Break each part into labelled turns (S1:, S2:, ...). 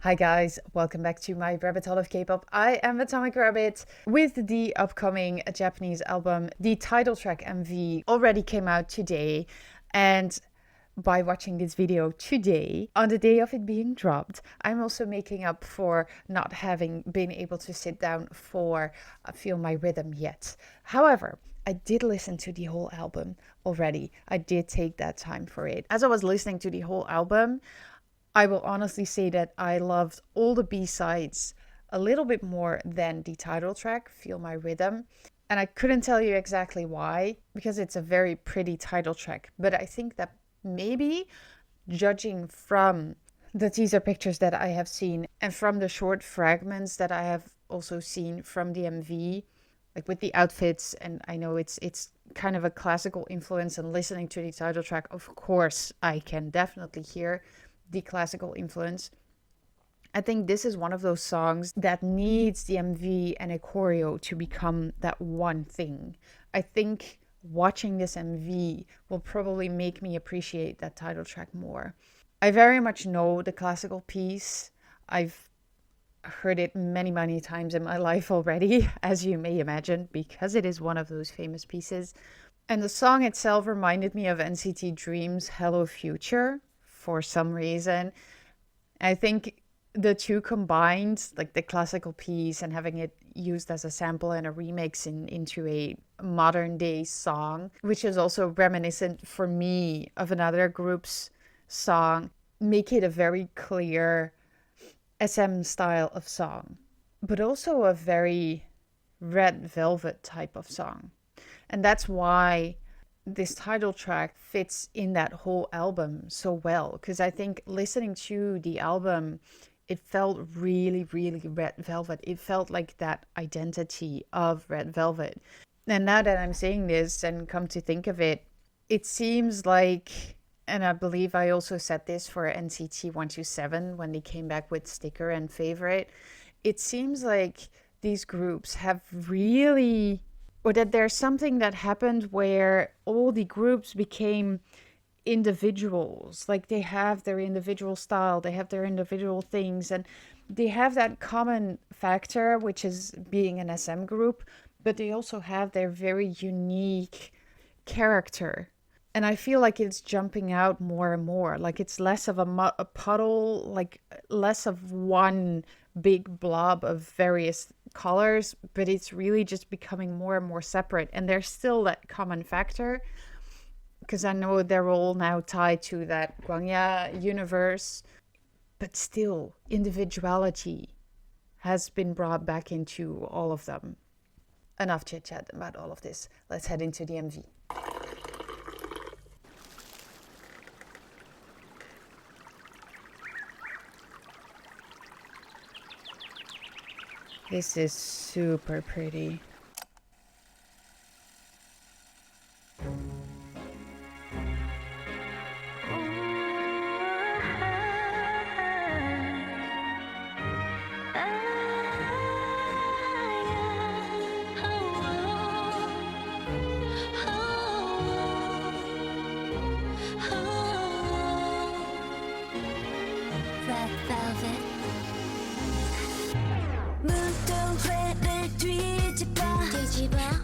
S1: Hi guys, welcome back to my rabbit hole of K-pop. I am Atomic Rabbit. With the upcoming Japanese album, the title track MV already came out today, and by watching this video today, on the day of it being dropped, I'm also making up for not having been able to sit down for Feel My Rhythm yet. However, I did listen to the whole album already. I did take that time for it. As I was listening to the whole album, I will honestly say that I loved all the B-sides a little bit more than the title track, Feel My Rhythm. And I couldn't tell you exactly why, because it's a very pretty title track. But I think that maybe, judging from the teaser pictures that I have seen and from the short fragments that I have also seen from the MV, like with the outfits, and I know it's kind of a classical influence, and listening to the title track, of course, I can definitely hear the classical influence. I think this is one of those songs that needs the MV and a choreo to become that one thing. I think watching this MV will probably make me appreciate that title track more. I very much know the classical piece. I've heard it many times in my life already, as you may imagine, because it is one of those famous pieces. And the song itself reminded me of NCT Dream's Hello Future for some reason. I think the two combined, like the classical piece and having it used as a sample and a remix into a modern day song, which is also reminiscent for me of another group's song, make it a very clear SM style of song, but also a very Red Velvet type of song. And that's why this title track fits in that whole album so well, because I think listening to the album, it felt really Red Velvet. It felt like that identity of Red Velvet. And now that I'm saying this and come to think of it, it seems like, and I believe I also said this for NCT 127 when they came back with Sticker and Favorite, it seems like these groups have really, or that there's something that happened where all the groups became individuals. Like they have their individual style, they have their individual things, and they have that common factor, which is being an SM group, but they also have their very unique character. And I feel like it's jumping out more and more. Like it's less of a puddle, like less of one big blob of various colors, but it's really just becoming more and more separate. And there's still that common factor, because I know they're all now tied to that Gwangya universe, but still individuality has been brought back into all of them. Enough chit chat about all of this. Let's head into the MV. This is super pretty.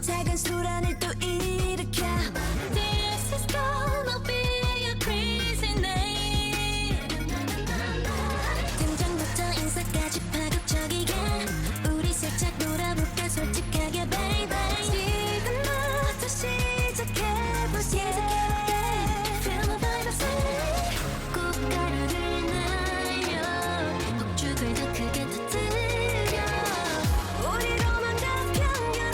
S2: 작은 소란을 또 일으켜 This is gonna be a crazy night 등장부터 인사까지 파격적이게 우리 살짝 놀아볼까 솔직하게 baby 지금부터 시작해볼게 Feel my vibes 꽃가루를 날려 폭죽을 더 크게 터뜨려 우리로만 다 편견을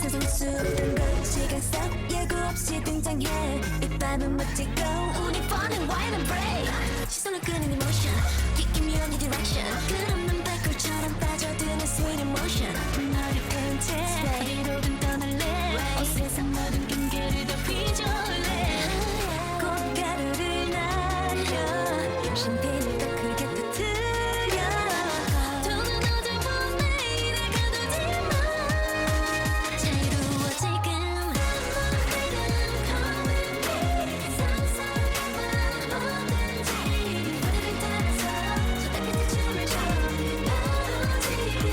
S2: 세상 속은 걸 시간 싹 예고 없이 등장해 이빨 나는 멋지고 우리 falling wide and brave 시선을 끄는 emotion Give me your direction 끝없는 발굴처럼 빠져드는 sweet emotion 너를 끈 채 어디로든 떠날래 온 세상 모든 경계를 더 휘저을래 꽃가루를 날려 샴페인을 더 크게 터뜨려 돈은 어제보다 내일에 가두지 마 자유로워 지금 Come with me 상상해봐 뭐든지 우리를 따라서 저 달빛의 춤을 춰 바로 지금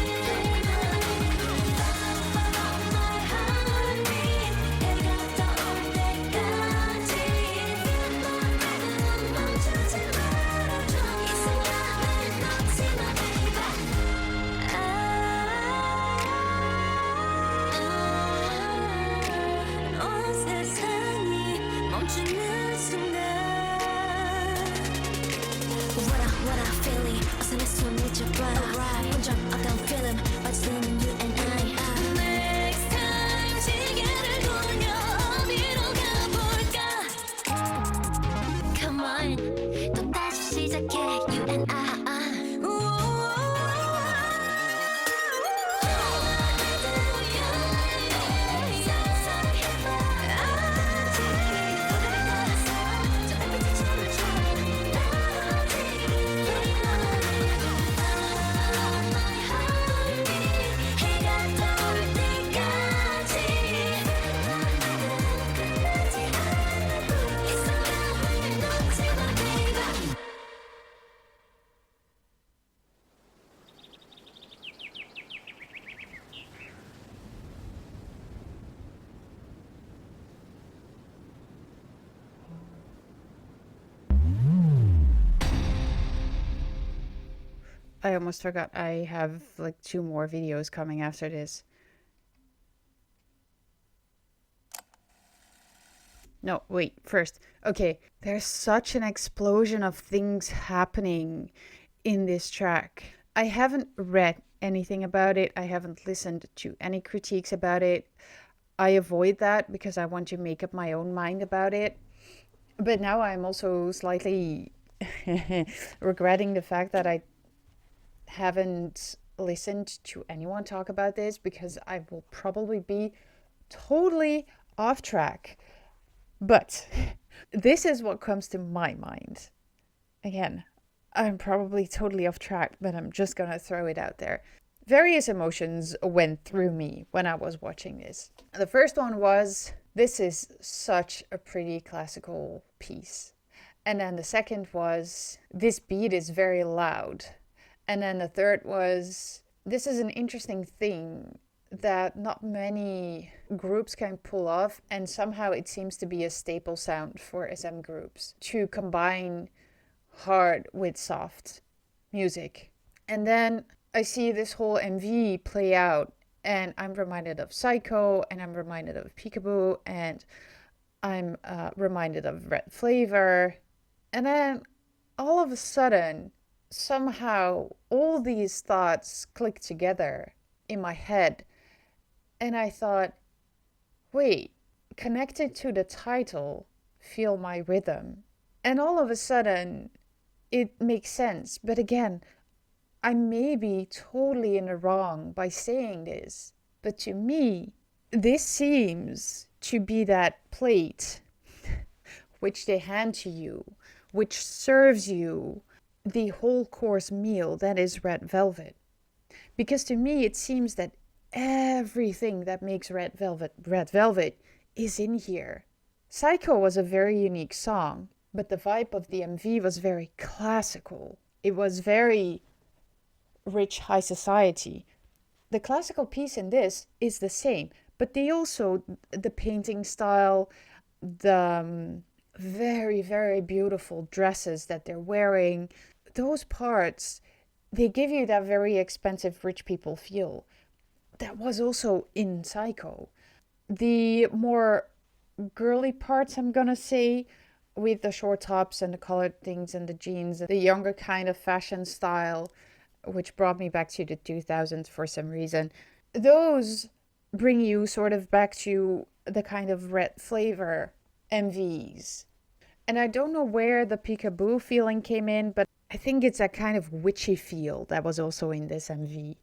S2: Follow my heartbeat 해가 떠올 때까지 Feel my rhythm 멈추지 말아줘 이 순간을 놓지 마 baby 온 세상이 멈추는 순간 What I feeling 어서 내 손을 잡아 혼자 어떤 feeling 빠져드는 you and I Next time 시계를 돌려 어디로 가볼까 Come on 또다시 시작해 you and I
S1: I almost forgot I have like 2 more videos coming after this. No, wait, first. Okay, there's such an explosion of things happening in this track. I haven't read anything about it. I haven't listened to any critiques about it. I avoid that because I want to make up my own mind about it. But now I'm also slightly regretting the fact that I haven't listened to anyone talk about this because I will probably be totally off track. But this is what comes to my mind. Again, I'm probably totally off track, but I'm just gonna throw it out there. Various emotions went through me when I was watching this. The first one was, this is such a pretty classical piece. And then the second was, this beat is very loud. And then the third was, this is an interesting thing that not many groups can pull off, and somehow it seems to be a staple sound for SM groups, to combine hard with soft music. And then I see this whole MV play out, and I'm reminded of Psycho, and I'm reminded of Peekaboo, and I'm reminded of Red Flavor. And then all of a sudden, somehow all these thoughts clicked together in my head, and I thought, wait, connected to the title, Feel My Rhythm. And all of a sudden it makes sense. But again, I may be totally in the wrong by saying this, but to me this seems to be that plate which they hand to you, which serves you the whole course meal that is Red Velvet. Because to me it seems that everything that makes Red Velvet is in here. Psycho was a very unique song, but the vibe of the MV was very classical. It was very rich high society. The classical piece in this is the same, but they also, the painting style, the very, very beautiful dresses that they're wearing, those parts, they give you that very expensive rich people feel. That was also in Psycho. The more girly parts, I'm gonna say, with the short tops and the colored things and the jeans, the younger kind of fashion style, which brought me back to the 2000s for some reason, those bring you sort of back to the kind of Red Flavor MVs. And I don't know where the peekaboo feeling came in, but I think it's that kind of witchy feel that was also in this MV.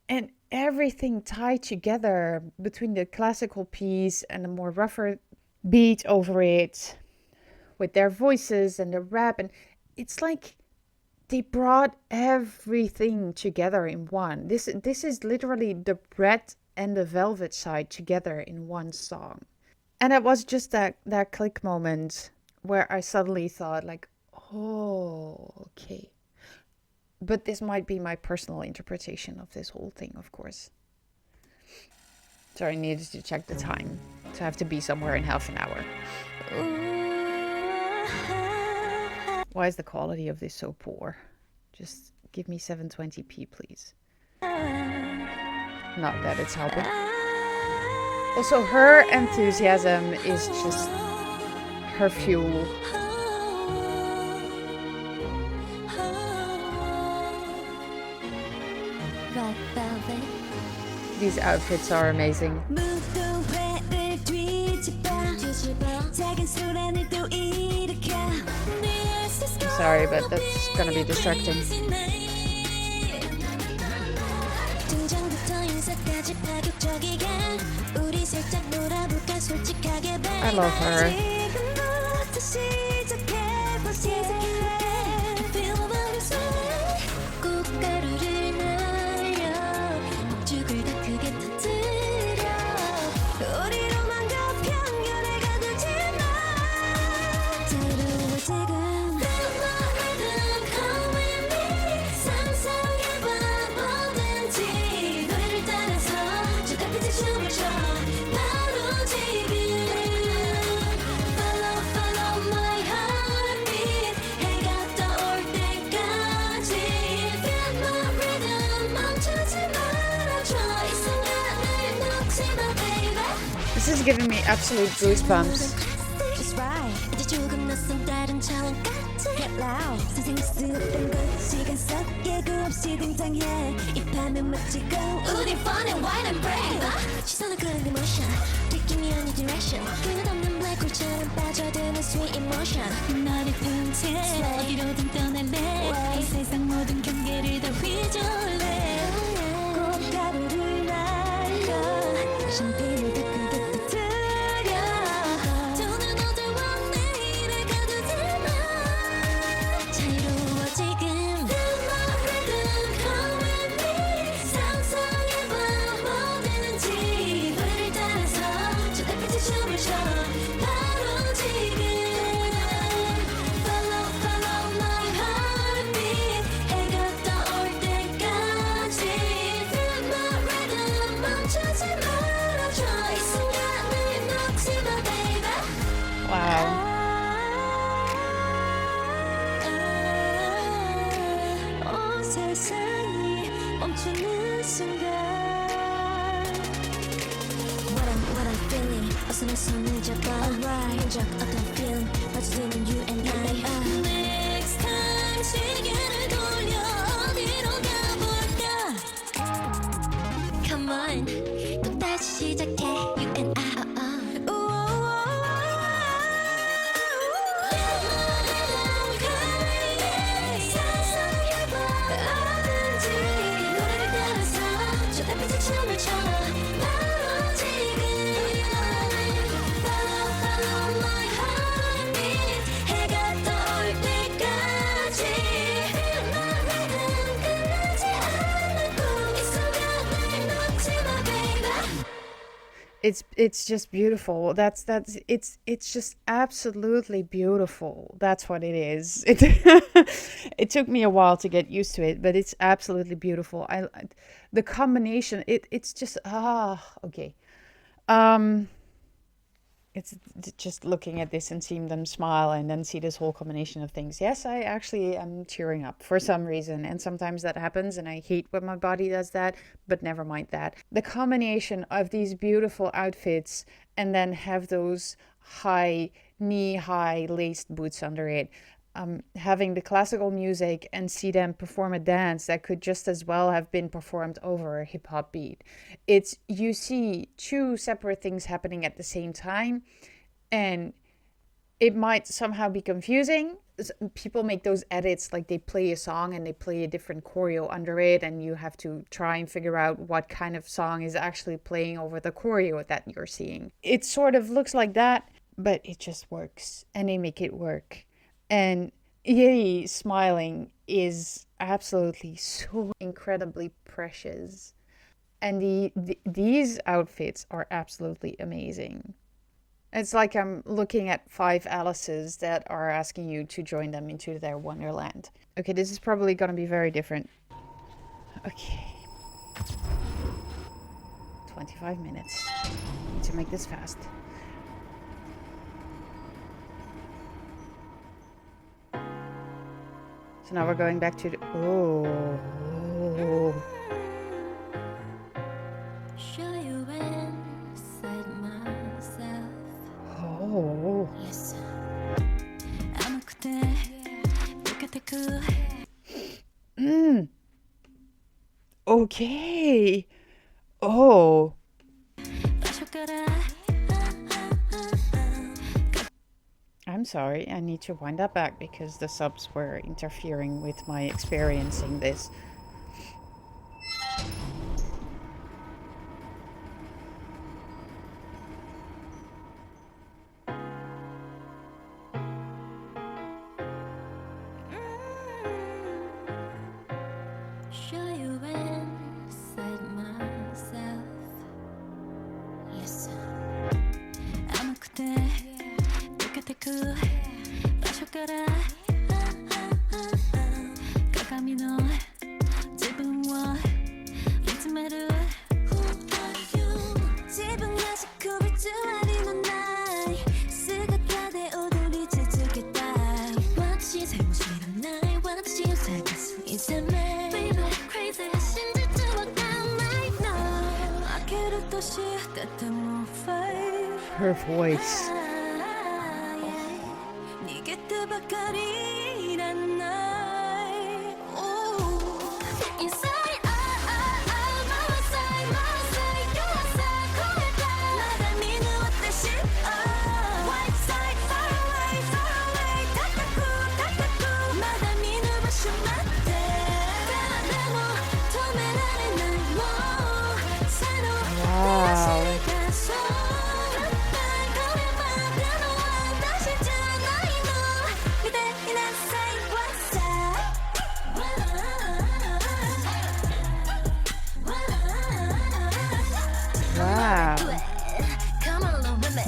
S1: And everything tied together between the classical piece and the more rougher beat over it with their voices and the rap. And it's like they brought everything together in one. This is literally the Bread and the Velvet Side together in one song. And it was just that click moment where I suddenly thought like, oh, okay. But this might be my personal interpretation of this whole thing, of course. So I needed to check the time. So I have to be somewhere in half an hour. Why is the quality of this so poor? Just give me 720p, please. Not that it's helping. Also, her enthusiasm is just her fuel. These outfits are amazing. I'm sorry, but that's gonna be distracting. I love her. This is giving me absolute goosebumps. Wow.
S2: Come on, 또 다시 시작해. You and I.
S1: It's just beautiful. That's it's just absolutely beautiful. That's what it is. It took me a while to get used to it, but it's absolutely beautiful. The combination. It's just okay. It's just looking at this and seeing them smile and then see this whole combination of things. Yes, I actually am tearing up for some reason. And sometimes that happens and I hate when my body does that, but never mind that. The combination of these beautiful outfits and then have those knee-high laced boots under it. Having the classical music and see them perform a dance that could just as well have been performed over a hip hop beat. You see two separate things happening at the same time, and it might somehow be confusing. People make those edits, like they play a song and they play a different choreo under it, and you have to try and figure out what kind of song is actually playing over the choreo that you're seeing. It sort of looks like that, but it just works, and they make it work. And Yeri smiling is absolutely so incredibly precious. And these outfits are absolutely amazing. It's like I'm looking at 5 Alices that are asking you to join them into their wonderland. Okay, this is probably going to be very different. Okay. 25 minutes. Need to make this fast. So now we're going back to the... Oh.
S2: Show you inside myself.
S1: Oh.
S2: Listen. 아무것도 느껴대고.
S1: Okay. Oh. I'm sorry, I need to wind that back because the subs were interfering with my experiencing this.
S2: Show you inside myself. Listen. 아무것도 느껴대고 마셔가라. 가감이 너 지붕과 리듬으로. 지붕마시 kub을 좋아하는 날 쓰고타대 오돌이 지치겠다. watch 세무시는 날 watch 살갈 수 있음을. Baby crazy 신질주와 I know 아케를 또시 따뜻한 fire.
S1: Her voice.
S2: 네 곁에 바깥이란 날. Inside out my side your side 거리다 나가 미는 어때시 Wildside far away 탁탁구 나가 미는 마셔마대 내모 도매라는 날모 새로
S1: Wow. Wow.
S2: Come along with me.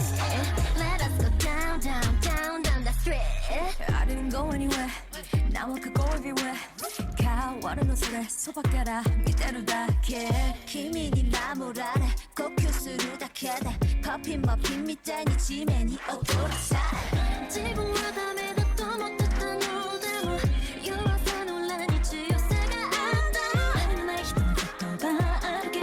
S2: Let us go down the street. I didn't go anywhere. Now I could go everywhere. 가와르는 소리 소박가라 이대로 닿게 힘이 네 맘을 알아 코큐스로 닿게돼 퍼핀 머핀 밑단이 지맨이 어떠라사 지붕마다 내가 또 못했던 노래로 유화사 논란이 주요세가 안다 나는 나의 힘을 또 바르게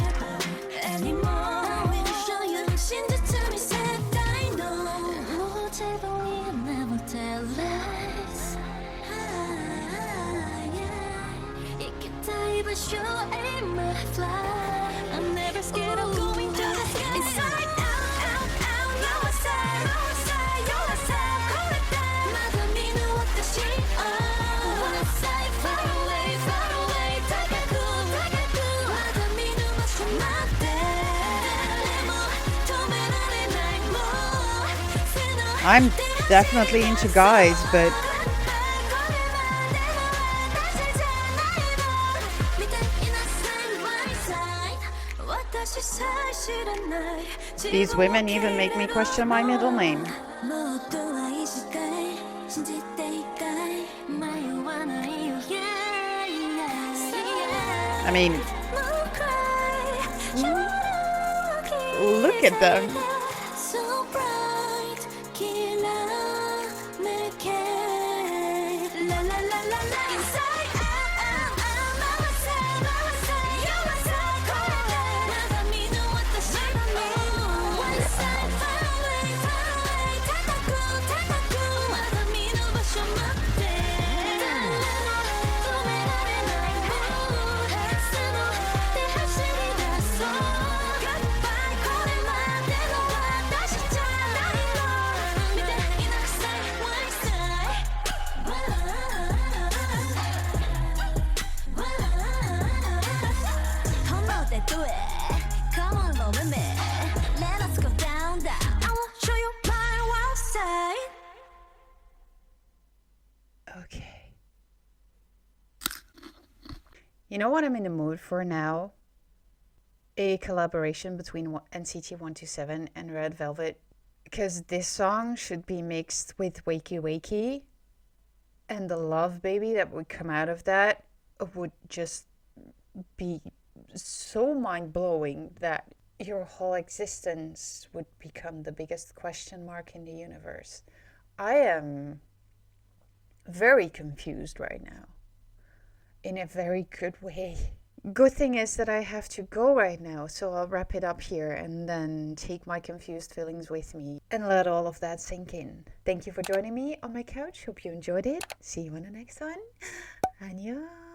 S2: anymore I will show you 신지춤이 set I know 지붕이 never tell lies Even sure aim my fly I'm never scared of going to the sky Inside out your side your side 거리다 나도 미는 어떠시 One side far away 다가구 나도 미는 마셔마대 내모 도매라는 날모
S1: I'm definitely into guys, but these women even make me question my middle name. I mean, look at them. You know what I'm in the mood for now? A collaboration between NCT 127 and Red Velvet. Because this song should be mixed with Wakey Wakey. And the Love Baby that would come out of that would just be so mind-blowing that your whole existence would become the biggest question mark in the universe. I am very confused right now. In a very good way. Good thing is that I have to go right now, so I'll wrap it up here and then take my confused feelings with me and let all of that sink in. Thank you for joining me on my couch. Hope you enjoyed it. See you on the next one. Annyeong.